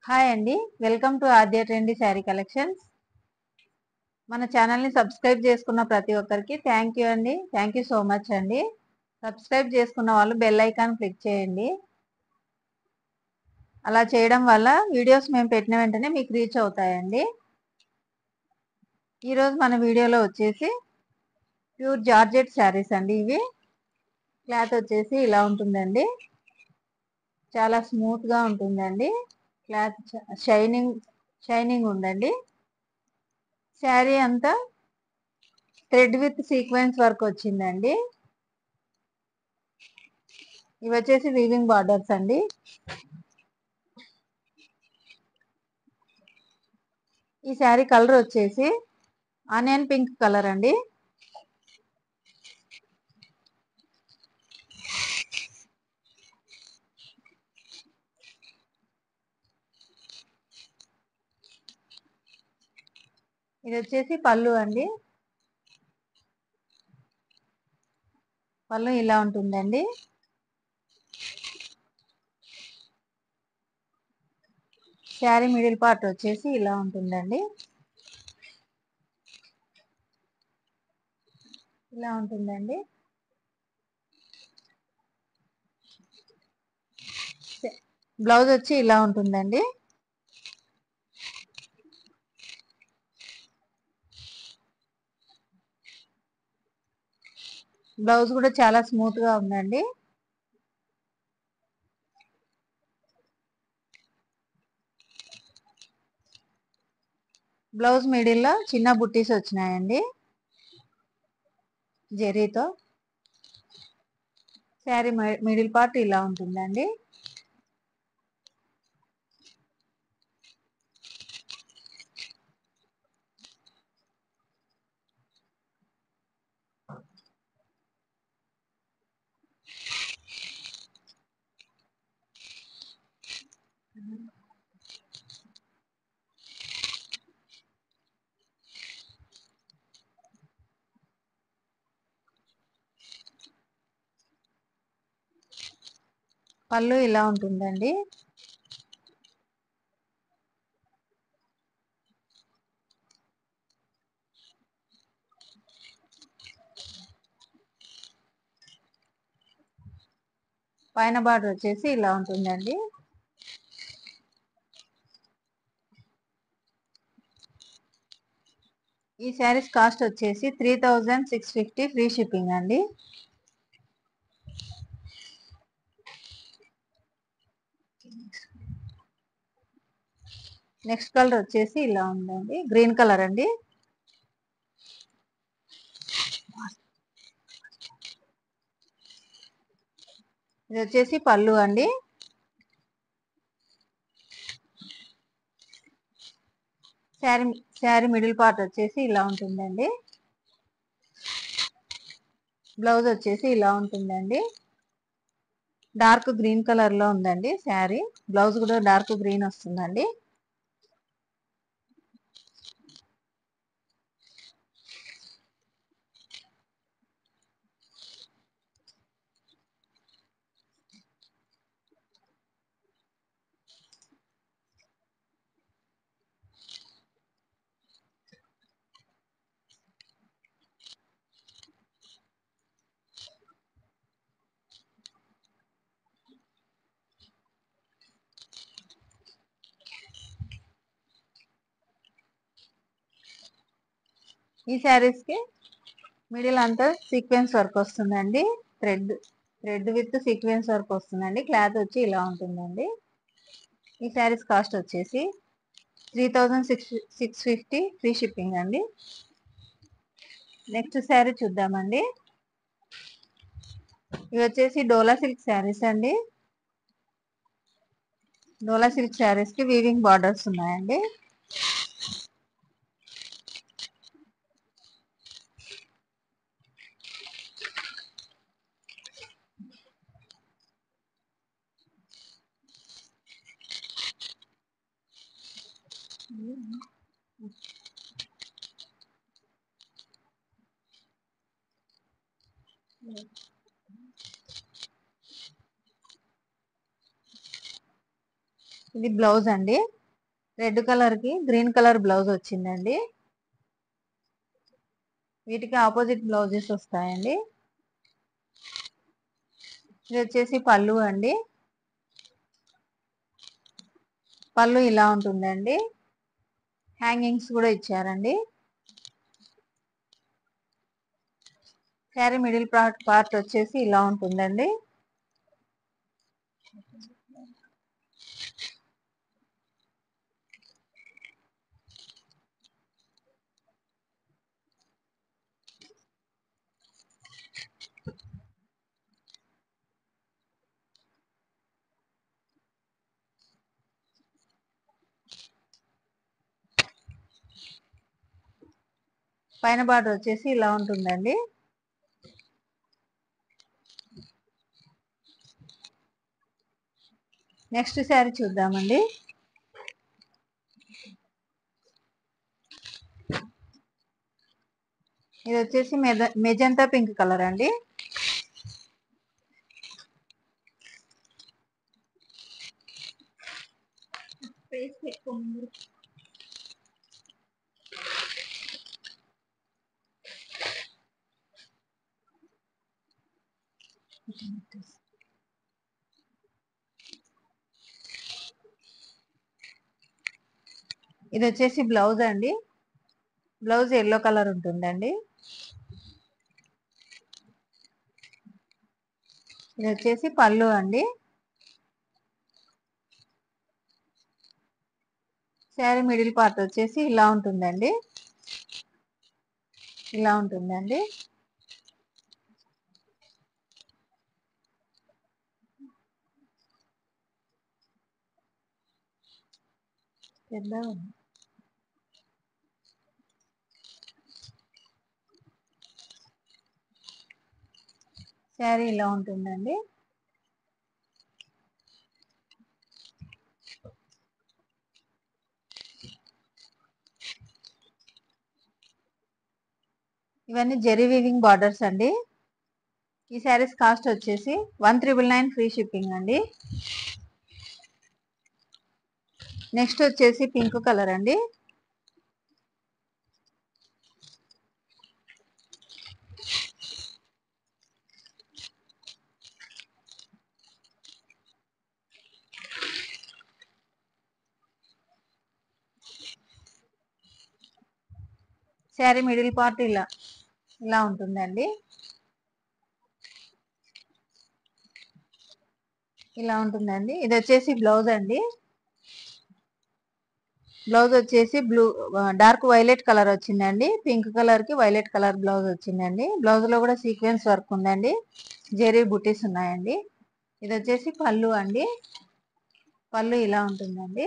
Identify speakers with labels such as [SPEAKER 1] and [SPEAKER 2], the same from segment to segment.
[SPEAKER 1] Hi అండి, welcome to Aadya trendy sari collections. మన ఛానల్ని సబ్స్క్రైబ్ చేసుకున్న ప్రతి ఒక్కరికి థ్యాంక్ యూ అండి. థ్యాంక్ యూ సో మచ్ అండి. సబ్స్క్రైబ్ చేసుకున్న వాళ్ళు బెల్ ఐకాన్ క్లిక్ చేయండి. అలా చేయడం వల్ల వీడియోస్ మేము పెట్టిన వెంటనే మీకు రీచ్ అవుతాయండి. ఈరోజు మన వీడియోలో వచ్చేసి ప్యూర్ జార్జెట్ శారీస్ అండి. ఇవి క్లాత్ వచ్చేసి ఇలా ఉంటుందండి. చాలా స్మూత్గా ఉంటుందండి. క్లాత్ షైనింగ్ ఉందండి. శారీ అంతా థ్రెడ్ విత్ సీక్వెన్స్ వర్క్ వచ్చిందండి. ఇవి వచ్చేసి వీవింగ్ బార్డర్స్ అండి. ఈ శారీ కలర్ వచ్చేసి ఆనియన్ పింక్ కలర్ అండి. ఇది వచ్చేసి పళ్ళు అండి. పళ్ళు ఇలా ఉంటుందండి. శారీ మిడిల్ పార్ట్ వచ్చేసి ఇలా ఉంటుందండి. ఇలా ఉంటుందండి. బ్లౌజ్ వచ్చి ఇలా ఉంటుందండి. బ్లౌజ్ కూడా చాలా స్మూత్ గా ఉందండి. బ్లౌజ్ మిడిల్ లో చిన్న బుట్టీస్ వచ్చినాయండి జెరీతో. శారీ మిడిల్ పార్ట్ ఇలా ఉంటుందండి. పళ్ళు ఇలా ఉంటుందండి. పైన బార్డర్ వచ్చేసి ఇలా ఉంటుందండి. ఈ శారీస్ కాస్ట్ వచ్చేసి 3650 ఫ్రీ షిప్పింగ్ అండి. నెక్స్ట్ కలర్ వచ్చేసి ఇలా ఉందండి, గ్రీన్ కలర్ అండి. ఇది వచ్చేసి పళ్ళు అండి. శారీ మిడిల్ పార్ట్ వచ్చేసి ఇలా ఉంటుందండి. బ్లౌజ్ వచ్చేసి ఇలా ఉంటుందండి. డార్క్ గ్రీన్ కలర్ లో ఉందండి శారీ. బ్లౌజ్ కూడా డార్క్ గ్రీన్ వస్తుందండి. ఈ శారీస్ కి మిడిల్ అంతా సీక్వెన్స్ వర్క్ వస్తుందండి. థ్రెడ్ విత్ సీక్వెన్స్ వర్క్ వస్తుందండి. క్లాత్ వచ్చి ఇలా ఉంటుందండి. ఈ శారీస్ కాస్ట్ వచ్చేసి 3650 ఫ్రీ షిప్పింగ్ అండి. నెక్స్ట్ శారీ చూద్దామండి. ఇవి వచ్చేసి డోలా సిల్క్ శారీస్ అండి. డోలా సిల్క్ శారీస్ కి వీవింగ్ బార్డర్స్ ఉన్నాయండి. ఇది బ్లౌజ్ అండి. రెడ్ కలర్ కి గ్రీన్ కలర్ బ్లౌజ్ వచ్చిందండి. వీటికి ఆపోజిట్ బ్లౌజెస్ వస్తాయండి. ఇది వచ్చేసి పళ్ళు అండి. పళ్ళు ఇలా ఉంటుందండి. హ్యాంగింగ్స్ కూడా ఇచ్చారండి. శారీ మిడిల్ పార్ట్ వచ్చేసి ఇలా ఉంటుందండి. పైన బార్డర్ వచ్చేసి ఇలా ఉంటుందండి. నెక్స్ట్ శారీ చూద్దామండి. ఇది వచ్చేసి మెజంతా పింక్ కలర్ అండి. ఇది వచ్చేసి బ్లౌజ్ అండి. బ్లౌజ్ ఎల్లో కలర్ ఉంటుందండి. ఇది వచ్చేసి పళ్ళు అండి. శారీ మిడిల్ పార్ట్ వచ్చేసి ఇలా ఉంటుందండి. ఇలా ఉంటుందండి. శారీ ఇలా ఉంటుందండి. ఇవన్నీ జెరీ వీవింగ్ బార్డర్స్ అండి. ఈ శారీస్ కాస్ట్ వచ్చేసి 1999 ఫ్రీ షిప్పింగ్ అండి. నెక్స్ట్ వచ్చేసి పింక్ కలర్ అండి. శారీ మిడిల్ పార్ట్ ఇలా ఉంటుందండి. ఇలా ఉంటుందండి. ఇది వచ్చేసి బ్లౌజ్ అండి. బ్లౌజ్ వచ్చేసి డార్క్ వైలెట్ కలర్ వచ్చిందండి. పింక్ కలర్ కి వైలెట్ కలర్ బ్లౌజ్ వచ్చిందండి. బ్లౌజ్ లో కూడా సీక్వెన్స్ వర్క్ ఉందండి. జెరీ బుటీస్ ఉన్నాయండి. ఇది వచ్చేసి పళ్ళు అండి. పళ్ళు ఇలా ఉంటుందండి.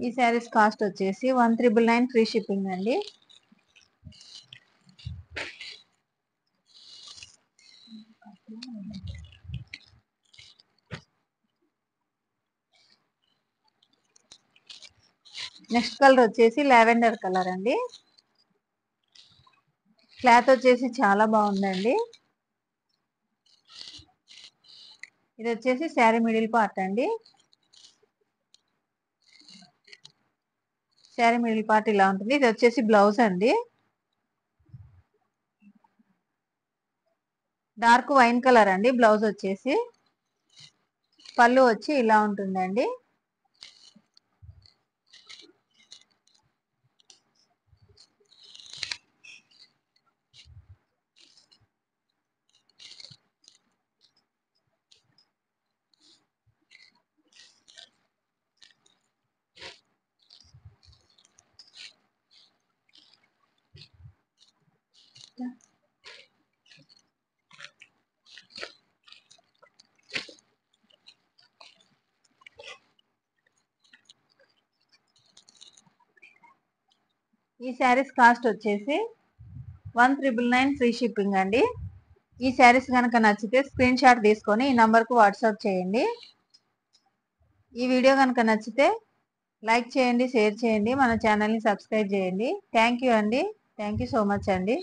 [SPEAKER 1] ఈ శారీస్ కాస్ట్ వచ్చేసి 1999 ఫ్రీ షిప్పింగ్ అండి. నెక్స్ట్ కలర్ వచ్చేసి లావెండర్ కలర్ అండి. క్లాత్ వచ్చేసి చాలా బాగుందండి. ఇది వచ్చేసి శారీ మిడిల్ పార్ట్ అండి. శారీ మిడిల్ పార్ట్ ఇలా ఉంటుంది. ఇది వచ్చేసి బ్లౌజ్ అండి. డార్క్ వైన్ కలర్ అండి. బ్లౌజ్ వచ్చేసి పళ్ళు వచ్చి ఇలా ఉంటుందండి. ఈ శారీస్ కాస్ట్ వచ్చేసి 1999 ఫ్రీ షిప్పింగ్ అండి. ఈ శారీస్ కనుక నచ్చితే స్క్రీన్ షాట్ తీసుకొని ఈ నంబర్కు వాట్సాప్ చేయండి. ఈ వీడియో కనుక నచ్చితే లైక్ చేయండి, షేర్ చేయండి, మన ఛానల్ని సబ్స్క్రైబ్ చేయండి. థ్యాంక్ యూ అండి. థ్యాంక్ యూ సో మచ్ అండి.